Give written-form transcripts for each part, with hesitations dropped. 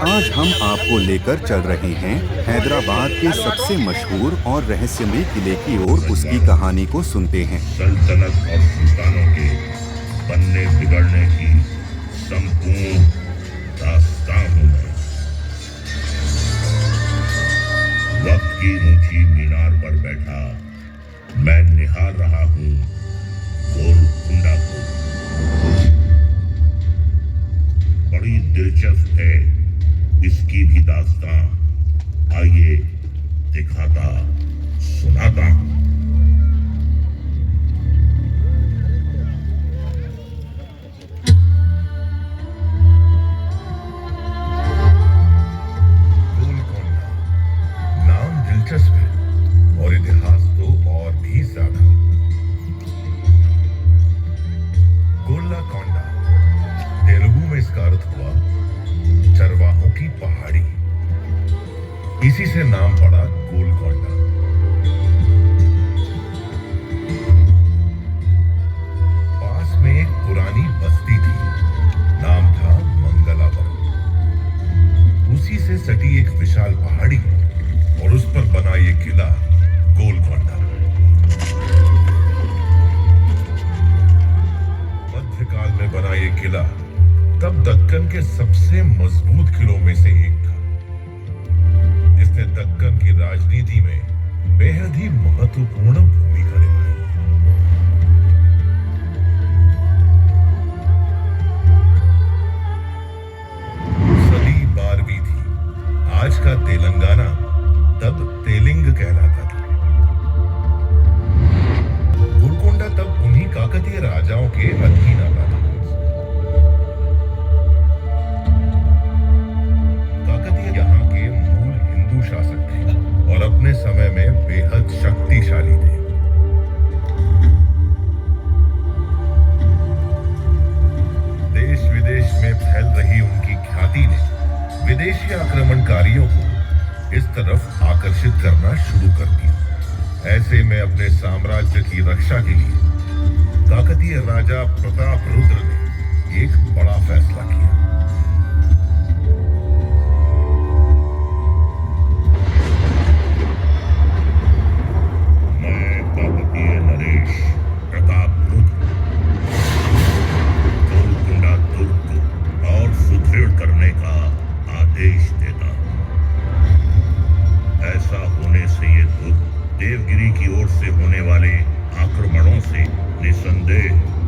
आज हम आपको लेकर चल रहे हैं हैदराबाद के सबसे मशहूर और रहस्यमय किले की ओर। उसकी कहानी को सुनते हैं। सल्तनत और सुल्तानों के बनने बिगड़ने की संपूर्ण दास्तान हूं मैं। वक्त की ऊंची मीनार पर बैठा मैं निहार रहा हूं गोलकुंडा को। बड़ी दिलचस्प है इसकी भी दास्तां। आइए दिखाता सुनाता हूं। गोलकोंडा नाम दिलचस्प है और इतिहास तो और भी ज्यादा। गोलकोंडा तेलुगु में इसका अर्थ हुआ चरवाहों की पहाड़ी। इसी से नाम पड़ा गोलकोंडा। पास में एक पुरानी बस्ती थी, नाम था मंगलापुरम। उसी से सटी एक विशाल पहाड़ी और उस पर बना ये किला गोलकोंडा। मध्यकाल में बना ये किला तब दक्कन के सबसे मजबूत किलों में से एक था, जिसने दक्कन की राजनीति में बेहद ही महत्वपूर्ण भूमिका निभाई। सदी 12वीं थी। आज का तेलंगाना तब तेलिंग कहलाता था। गोलकोंडा तब उन्हीं काकतीय राजाओं के अधीन आता था। काकतीय यहाँ के मूल हिंदू शासक थे और अपने समय में बेहद शक्तिशाली थे। देश विदेश में फैल रही उनकी ख्याति ने विदेशी आक्रमणकारियों को इस तरफ आकर्षित करना शुरू कर दिया। ऐसे में अपने साम्राज्य की रक्षा के लिए काकतीय राजा प्रताप रुद्र ने एक बड़ा फैसला किया। मैं काकतीय नरेश प्रताप रुद्र गोलकुंडा दुर्ग को और सुदृढ़ करने का आदेश देता हूं। ऐसा होने से ये दुर्ग देवगिरी की ओर से होने वाले आक्रमणों से निसंदेह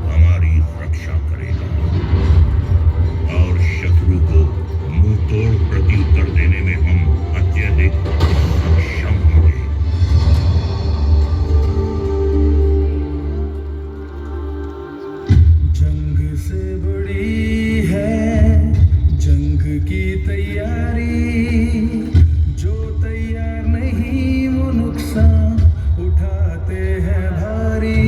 हमारी रक्षा करेगा और शत्रु को मुंह तोड़ प्रत्युत्तर देने में हम अत्यधिक सक्षम होंगे। जंग से बड़ी है जंग की तैयारी, जो तैयार नहीं वो नुकसान उठाते हैं भारी।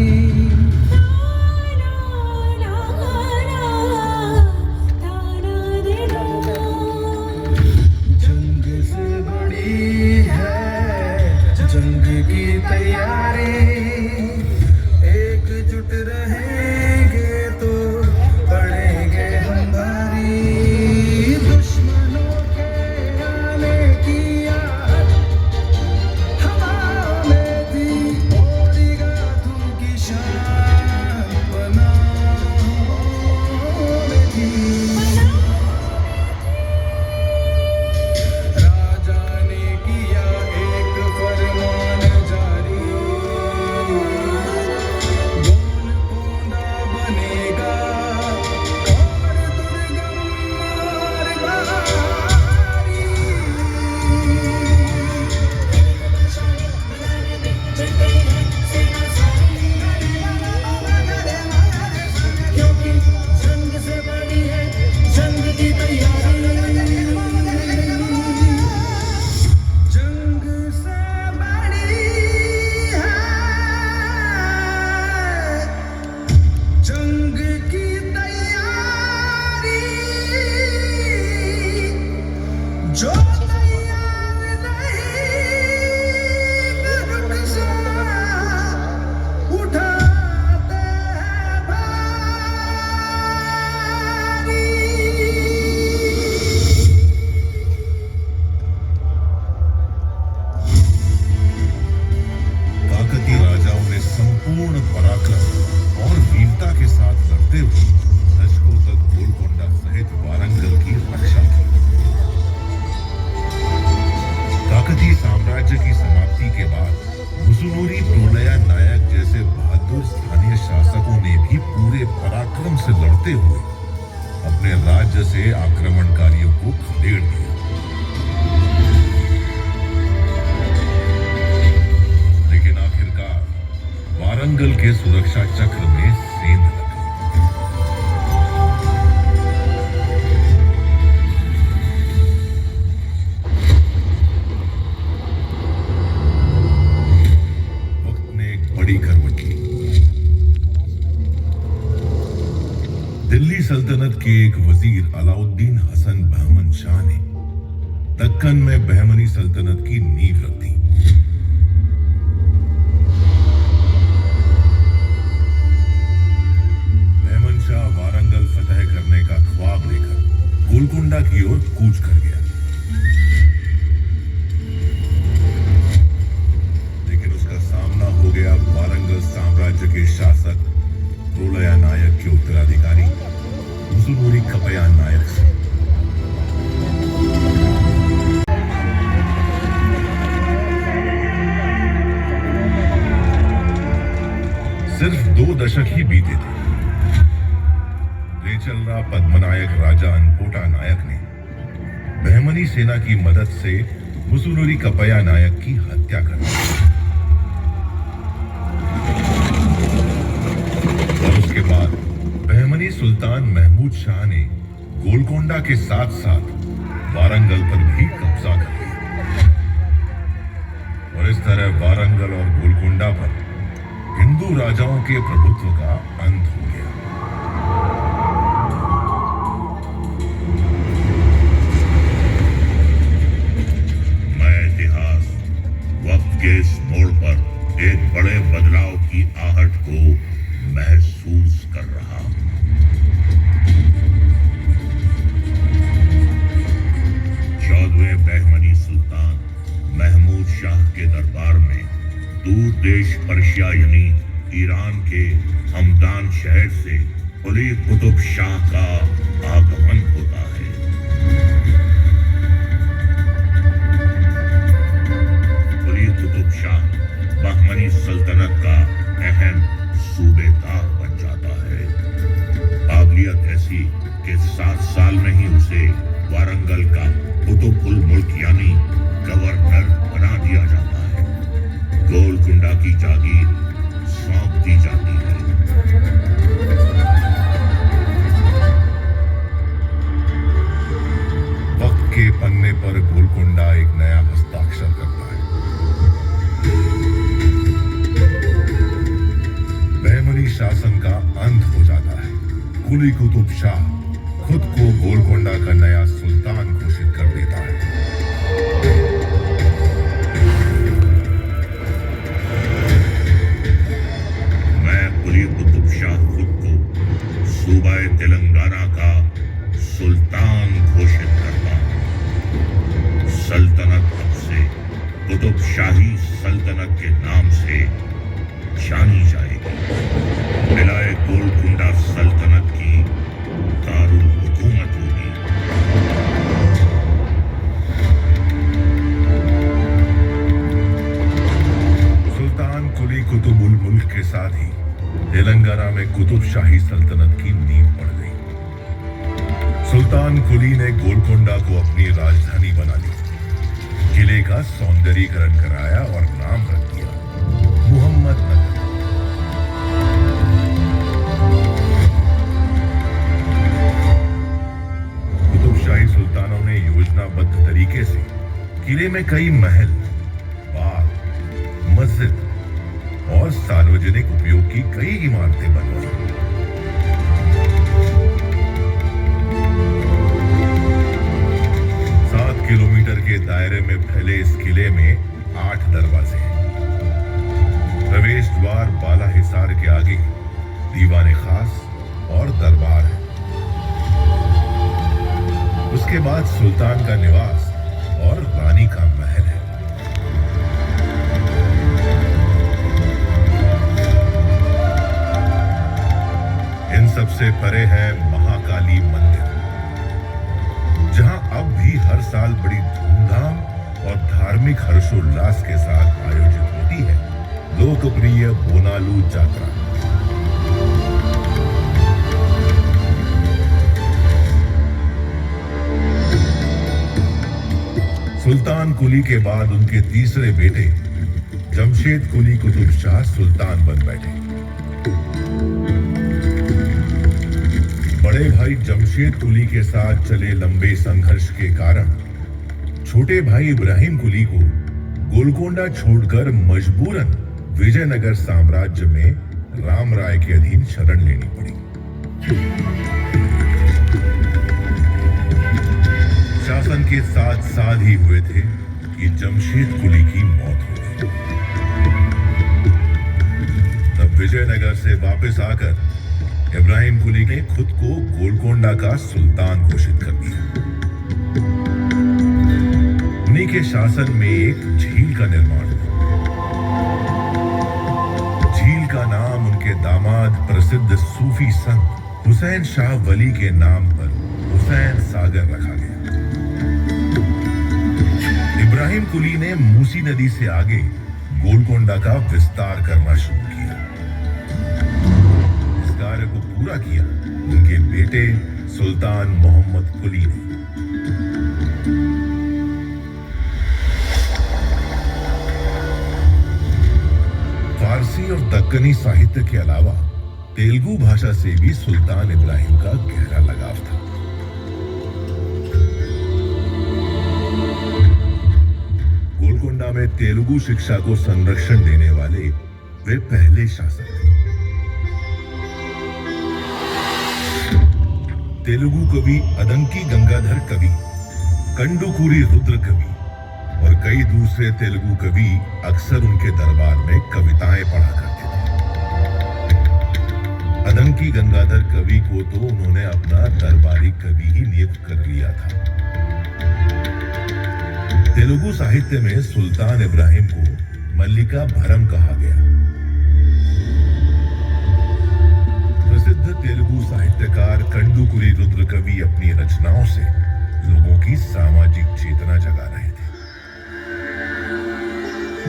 जंग से बड़ी है जंग की तैयारी, एकजुट रहेंगे तो पड़ेंगे हम भारी। दुश्मनों के आने की आहट हवा में थी, ओढ़ेगा तुम की शान बनाओ में थी। राजा ने किया एक फरमान जारी, गोलकोंडा बनेगा और दुर्गम और भारी। क्योंकि जंग से बड़ी है जंग की तैयारी, जंग से बड़ी है जंग की तैयारी, जो तैयार नहीं रुक सा उठाते हैं भारी। सुरक्षा चक्र में सेंध लग गई। वक्त ने एक बड़ी करवट ली। दिल्ली सल्तनत के एक वजीर अलाउद्दीन हसन बहमन शाह ने दक्कन में बहमनी सल्तनत की नींव रख दी। बहमन शाह वारंगल फतह करने का ख्वाब लेकर गोलकुंडा की ओर कूच कर गया। लेकिन उसका सामना हो गया वारंगल साम्राज्य के शासक प्रोलया नायक के उत्तराधिकारी मुसुनूरी कपया नायक से। सिर्फ 2 दशक ही बीते थे। रेचलरा पद्मनायक राजा अनपोटा नायक ने बहमनी सेना की मदद से मुसुनूरी कपया नायक की हत्या कर दी और उसके बाद बहमनी सुल्तान महमूद शाह ने गोलकोंडा के साथ साथ वारंगल पर भी कब्जा कर लिया और इस तरह वारंगल और गोलकोंडा पर हिंदू राजाओं के प्रभुत्व का अंत हो गया। मैं इतिहास वक्त के इस मोड़ पर एक बड़े बदलाव की आहट को महसूस कर रहा हूं। चौदहवें बहमनी सुल्तान महमूद शाह के दरबार में दूर देश पर्शिया यानी ईरान के हमदान शहर से कुली कुतुब शाह का आगमन होता है। कुली कुतुब शाह बहमनी सल्तनत का अहम सूबेदार बन जाता है। काबिलियत ऐसी कि 7 साल में ही उसे वारंगल का कुतुब उल मुल्क यानी गवर्नर बना दिया जाता है। गोलकुंडा की जागीर सौंप दी जाती है। वक्त के पन्ने पर गोलकुंडा एक नया हस्ताक्षर करता है। बहमनी शासन का अंत हो जाता है। कुली कुतुब शाह खुद को गोलकुंडा का नया सुल्तान घोषित कर देता है। कुली कुतुब शाह खुद को सूबाए तेलंगाना का सुल्तान घोषित करता है। सल्तनत अब से कुतुब शाही सल्तनत के नाम से जानी जाएगी। विलायत गोलकुंडा सल्तनत की दारुल हुकूमत होगी। सुल्तान कुली कुतुब उल मुल्क के साथ ही तेलंगाना में कुतुब शाही सल्तनत की नींव पड़ गई। सुल्तान कुली ने गोलकोंडा को अपनी राजधानी बना ली। किले का सौंदर्यीकरण कराया और नाम रख दिया मोहम्मद नगर। कुतुब शाही सुल्तानों ने योजनाबद्ध तरीके से किले में कई महल, बाग, मस्जिद और सार्वजनिक उपयोग की कई इमारतें बनवाई। 7 किलोमीटर के दायरे में फैले इस किले में 8 दरवाजे हैं। प्रवेश द्वार बाला हिसार के आगे दीवाने खास और दरबार है। उसके बाद सुल्तान का निवास और रानी का महल है। इन सबसे परे है महाकाली मंदिर, जहां अब भी हर साल बड़ी धूमधाम और धार्मिक हर्षोल्लास के साथ आयोजित होती है लोकप्रिय बोनालू यात्रा। सुल्तान कुली के बाद उनके तीसरे बेटे जमशेद कुली कुतुब शाह सुल्तान बन बैठे। बड़े भाई जमशेद कुली के साथ चले लंबे संघर्ष के कारण छोटे भाई इब्राहिम कुली को गोलकोंडा छोड़कर मजबूरन विजयनगर साम्राज्य में राम राय के अधीन शरण लेनी पड़ी। शासन के साथ साथ ही हुए थे कि जमशेद कुली की मौत हो गई। तब विजयनगर से वापस आकर इब्राहिम कुली ने खुद को गोलकोंडा का सुल्तान घोषित कर दिया। उन्हीं के शासन में एक झील का निर्माण हुआ। झील का नाम उनके दामाद प्रसिद्ध सूफी संत हुसैन शाह वली के नाम पर हुसैन सागर रखा गया। इब्राहिम कुली ने मूसी नदी से आगे गोलकोंडा का विस्तार करना शुरू किया। इस कार्य को पूरा किया उनके बेटे सुल्तान मोहम्मद कुली ने। फारसी और दक्कनी साहित्य के अलावा तेलुगु भाषा से भी सुल्तान इब्राहिम का गहरा लगाव था। गोलकोंडा में तेलुगु शिक्षा को संरक्षण देने वाले वे पहले शासक थे। तेलुगु कवि अदंकी गंगाधर कवि, कंडुकूरी रुद्र कवि और कई दूसरे तेलुगु कवि अक्सर उनके दरबार में कविताएं पढ़ा करते थे। अदंकी गंगाधर कवि को तो उन्होंने अपना दरबारी कवि ही नियुक्त कर लिया था। तेलुगु साहित्य में सुल्तान इब्राहिम को मल्लिका भरम कहा गया। प्रसिद्ध तेलुगु साहित्यकार कंडुकुरी रुद्र कवि अपनी रचनाओं से लोगों की सामाजिक चेतना जगा रहे थे।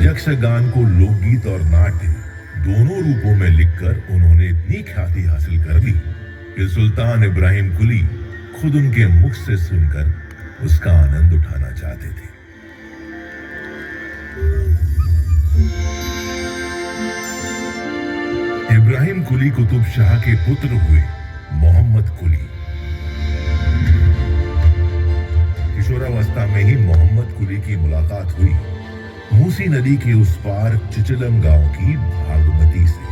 यक्षगान को लोकगीत और नाट्य दोनों रूपों में लिखकर उन्होंने इतनी ख्याति हासिल कर ली कि सुल्तान इब्राहिम कुली खुद उनके मुख से सुनकर उसका आनंद उठाना चाहते थे। इब्राहिम कुली कुतुब शाह के पुत्र हुए मोहम्मद कुली। किशोरावस्था में ही मोहम्मद कुली की मुलाकात हुई मूसी नदी के उस पार चिचलम गांव की भागमती से।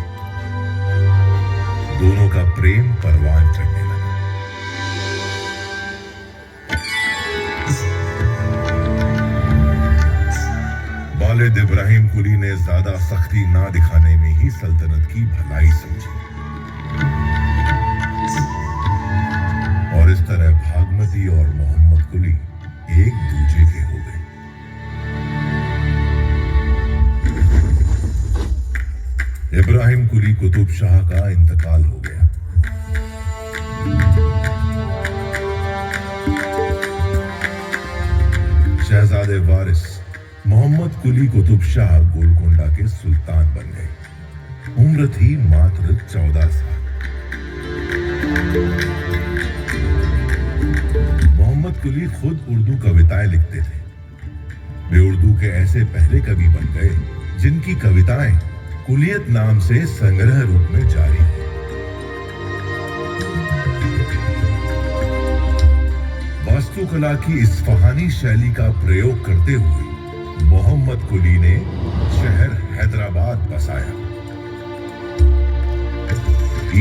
दोनों का प्रेम परवान चढ़ने लगा। वालिद इब्राहिम कुली ने ज्यादा सख्ती ना दिखाने में ही सल्तनत की भलाई समझी और इस तरह भागमती और मोहम्मद कुली एक दूजे के हो गए। इब्राहिम कुली कुतुब शाह का इंतकाल हो गया। शहजादे वारिस मोहम्मद कुली कुतुब शाह गोलकोंडा के सुल्तान बन गए। उम्र थी मात्र 14 साल। मोहम्मद कुली खुद उर्दू कविताएं लिखते थे। वे उर्दू के ऐसे पहले कवि बन गए जिनकी कविताएं कुलियत नाम से संग्रह रूप में जारी है। वास्तुकला की इस्फहानी शैली का प्रयोग करते हुए मोहम्मद कुली ने शहर हैदराबाद बसाया।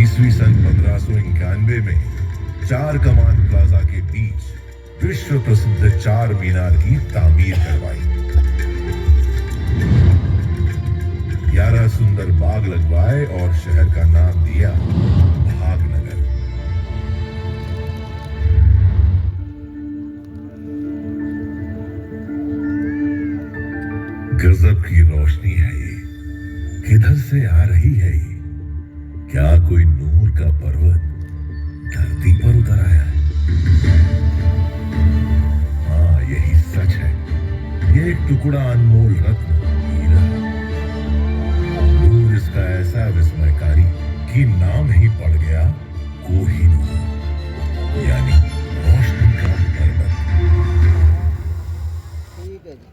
ईस्वी सन 1591 में चार कमान प्लाजा के बीच विश्व प्रसिद्ध चार मीनार की तामीर करवाई। 11 सुंदर बाग लगवाए और शहर का नाम दिया भागनगर। गजब की रोशनी है ये, किधर से आ रही है ये? क्या कोई नूर का पर्वत धरती पर उतर आया है? हाँ, यही सच है। ये एक टुकड़ा अनमोल रत्न हीरा। नूर इसका ऐसा विस्मयकारी कि नाम ही पड़ गया कोहिनूर, यानी रोशनी का पर्वत। ठीक है जी।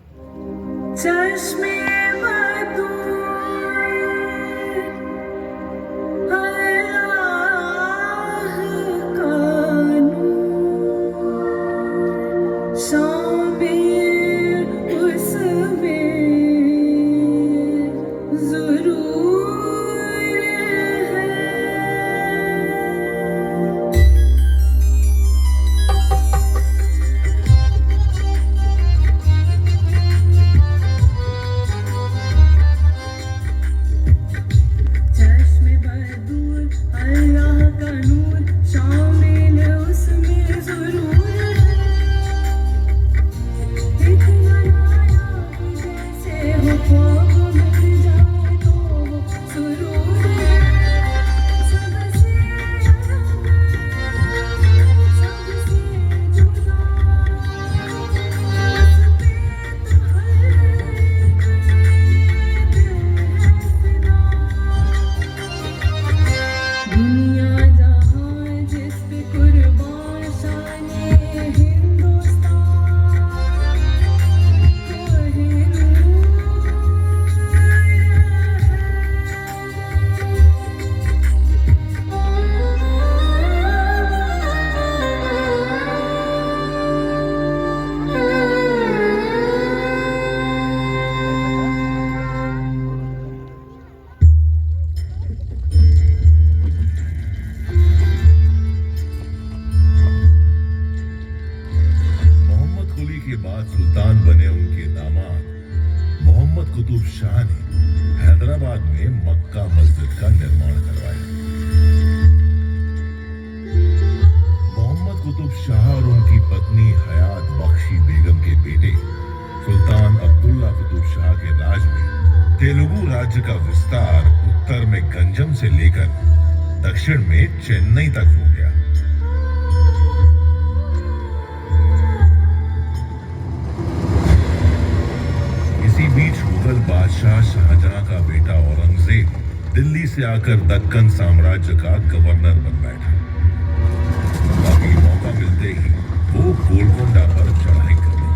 चश्मे के बाद सुल्तान बने उनके दामाद मोहम्मद कुतुब शाह ने हैदराबाद में मक्का मस्जिद का निर्माण करवाया। मोहम्मद कुतुब शाह और उनकी पत्नी हयात बख्शी बेगम के बेटे सुल्तान अब्दुल्ला कुतुब शाह के राज में तेलुगु राज्य का विस्तार उत्तर में गंजम से लेकर दक्षिण में चेन्नई तक हो गया। इसी बीच मुगल बादशाह शाहजहां का बेटा औरंगजेब दिल्ली से आकर दक्कन साम्राज्य का गवर्नर बन बैठा। बाकी मौका मिलते ही वो गोलकोंडा पर चढ़ाई कर दी।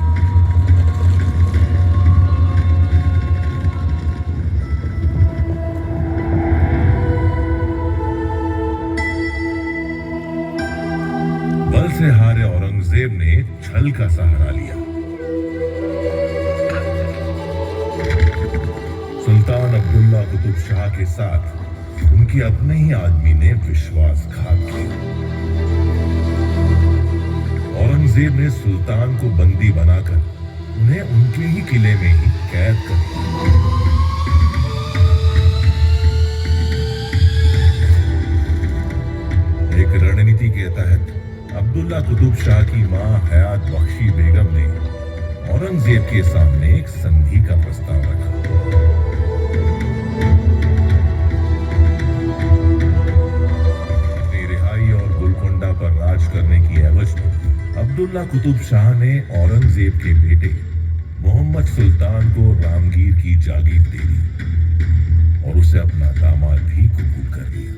बल से हारे औरंगजेब ने छल का सहारा लिया। सुल्तान अब्दुल्ला कुतुब शाह के साथ उनके अपने ही आदमी ने विश्वासघात किया। औरंगजेब ने सुल्तान को बंदी बनाकर उन्हें उनके ही किले में ही कैद कर दिया। एक रणनीति के तहत अब्दुल्ला कुतुब शाह की मां हयात बख्शी बेगम ने औरंगजेब के सामने एक संधि का प्रस्ताव रखा। पर राज करने की एवज में अब्दुल्ला कुतुब शाह ने औरंगजेब के बेटे मोहम्मद सुल्तान को रामगीर की जागीर दे दी और उसे अपना दामाद भी कबूल कर लिया।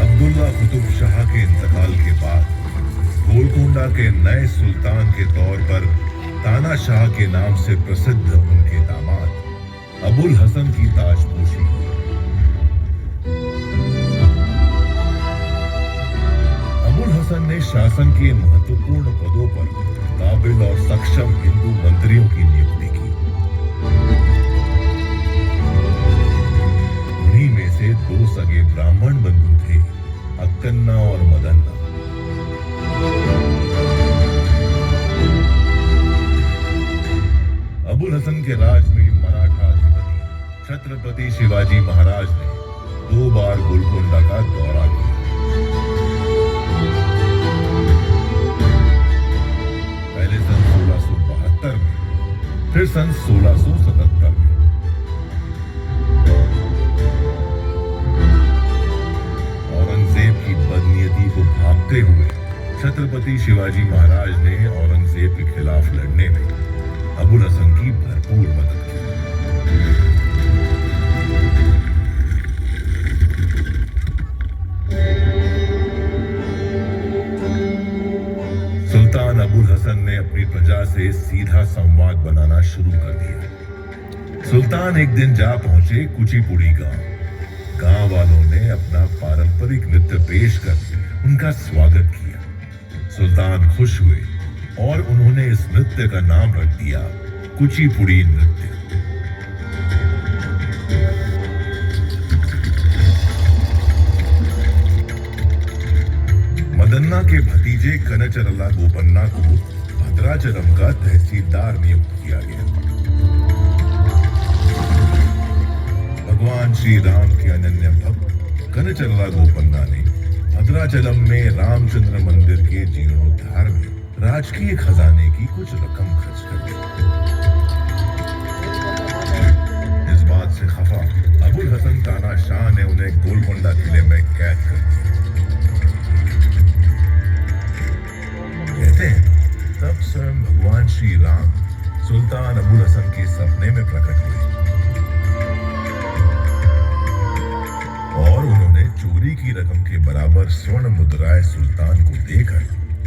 अब्दुल्ला कुतुब शाह के इंतकाल के बाद गोलकोंडा के नए सुल्तान के तौर पर ताना शाह के नाम से प्रसिद्ध उनके दामाद अबुल हसन की ताजपोशी हुई। अबुल हसन ने शासन के महत्वपूर्ण पदों पर काबिल और सक्षम हिंदू मंत्रियों की नियुक्ति की। उन्हीं में से दो सगे ब्राह्मण बंधु थे, अक्कन्ना और मदन्ना। अबुल हसन के राज में मराठा अधिपति छत्रपति शिवाजी महाराज ने 2 बार गोलकोंडा का दौरा किया। पहले सन 1672 में, फिर सन 1677 में। औरंगजेब की बदनीयती को भांपते हुए छत्रपति शिवाजी महाराज ने औरंगजेब के खिलाफ लड़ने में अबुल हसन की भरपूर मदद की। सुल्तान अबुल हसन ने अपनी प्रजा से सीधा संवाद बनाना शुरू कर दिया। सुल्तान एक दिन जा पहुंचे कुचिपुड़ी गांव। गांव वालों ने अपना पारंपरिक नृत्य पेश कर उनका स्वागत किया। सुल्तान खुश हुए और उन्होंने इस नृत्य का नाम रख दिया कुचिपुड़ी नृत्य। मदन्ना के भतीजे कनचरला गोपन्ना को भद्राचलम का तहसीलदार नियुक्त किया गया। भगवान श्री राम के अनन्य भक्त कनचरला गोपन्ना ने भद्राचलम में रामचंद्र मंदिर के जीर्णोद्धार में राजकीय खजाने की कुछ रकम खर्च कर दी। इस बात से खफा अबुल हसन ताना शाह ने उन्हें गोलकोंडा किले में कैद कर दिया। कहते हैं तब स्वयं भगवान श्री राम सुल्तान अबुल हसन के सपने में प्रकट हुए और उन्होंने चोरी की रकम के बराबर स्वर्ण मुद्राएं सुल्तान को देकर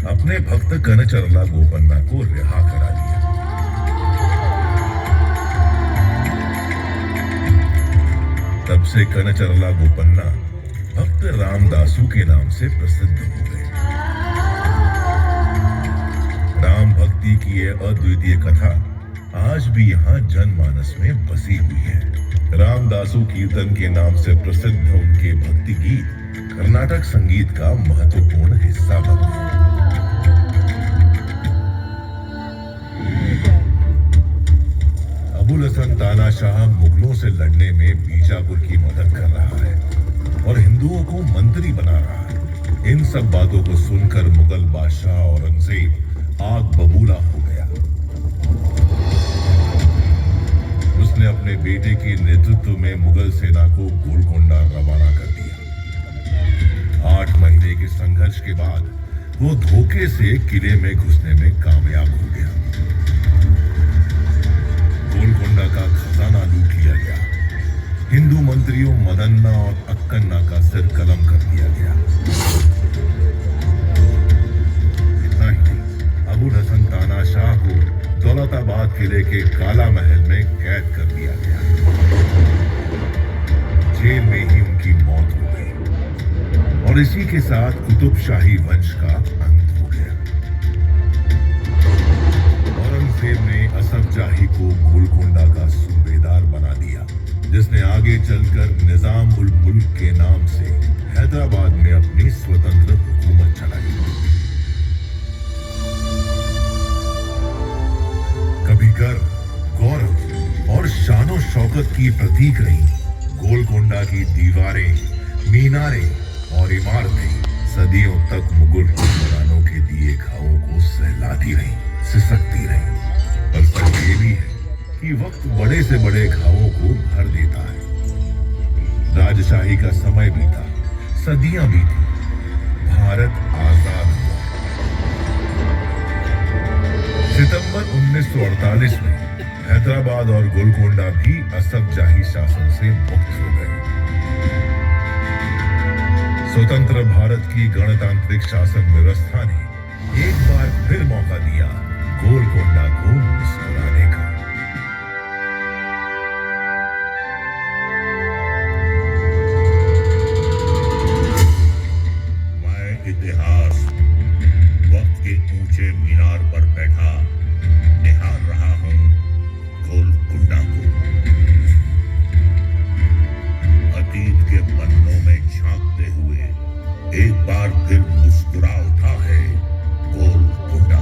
अपने भक्त कनचरला गोपन्ना को रिहा करा दिया। तब से कनचरला गोपन्ना भक्त रामदासू के नाम से प्रसिद्ध हो गए। राम भक्ति की यह अद्वितीय कथा आज भी यहाँ जनमानस में बसी हुई है। रामदासू कीर्तन के नाम से प्रसिद्ध कर्नाटक संगीत का महत्वपूर्ण हिस्सा बन गई। अबुल हसन तानाशाह मुगलों से लड़ने में बीजापुर की मदद कर रहा है और हिंदुओं को मंत्री बना रहा है। इन सब बातों को सुनकर मुगल बादशाह औरंगजेब आग बबूला हो गया। उसने अपने बेटे के नेतृत्व में मुगल सेना को गोलकोंडा रवाना कर दिया। 8 महीने के संघर्ष के बाद वो धोखे से किले में घुसने में कामयाब हो गया। गोलकोंडा का खजाना लूट लिया गया। हिंदू मंत्रियों मदन्ना और अक्कन्ना का सिर कलम कर दिया गया। इतना ही नहीं, अबुल हसन तानाशाह को दौलताबाद किले के काला महल में कैद कर दिया गया। जेल में ही उनकी मौत हो गई और इसी के साथ कुतुब शाही वंश का अंत हो गया। औरंगजेब ने असफ जाही को गोलकोंडा का सूबेदार बना दिया, जिसने आगे चलकर निजाम उल मुल्क के नाम से हैदराबाद में अपनी स्वतंत्र हुकूमत चलाई। कभी गर्व, गौरव और शानो शौकत की प्रतीक रही गोलकोंडा की दीवारें, मीनारें और इमारतें सदियों तक मुगल हुक्मरानों के दिए घावों को सहलाती रही, सिसकती रही। पर सच ये भी है कि वक्त बड़े से बड़े घावों को भर देता है। राजशाही का समय बीता, सदियां बीती, भारत आजाद हुआ। सितंबर 1948 में हैदराबाद और गोलकोंडा भी असफ जाही शासन से मुक्त हो गए। स्वतंत्र भारत की गणतांत्रिक शासन व्यवस्था ने एक बार फिर मौका दिया गोलकोंडा को मुस्कुराने का। इतिहास वक्त के ऊंचे मीनार पर बैठा निहार रहा हूं गोलकुंडा को। अतीत के पन्नों में झांकते हुए एक बार फिर मुस्कुरा उठा है गोलकुंडा।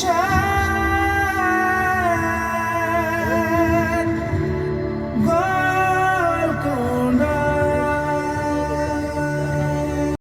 शहर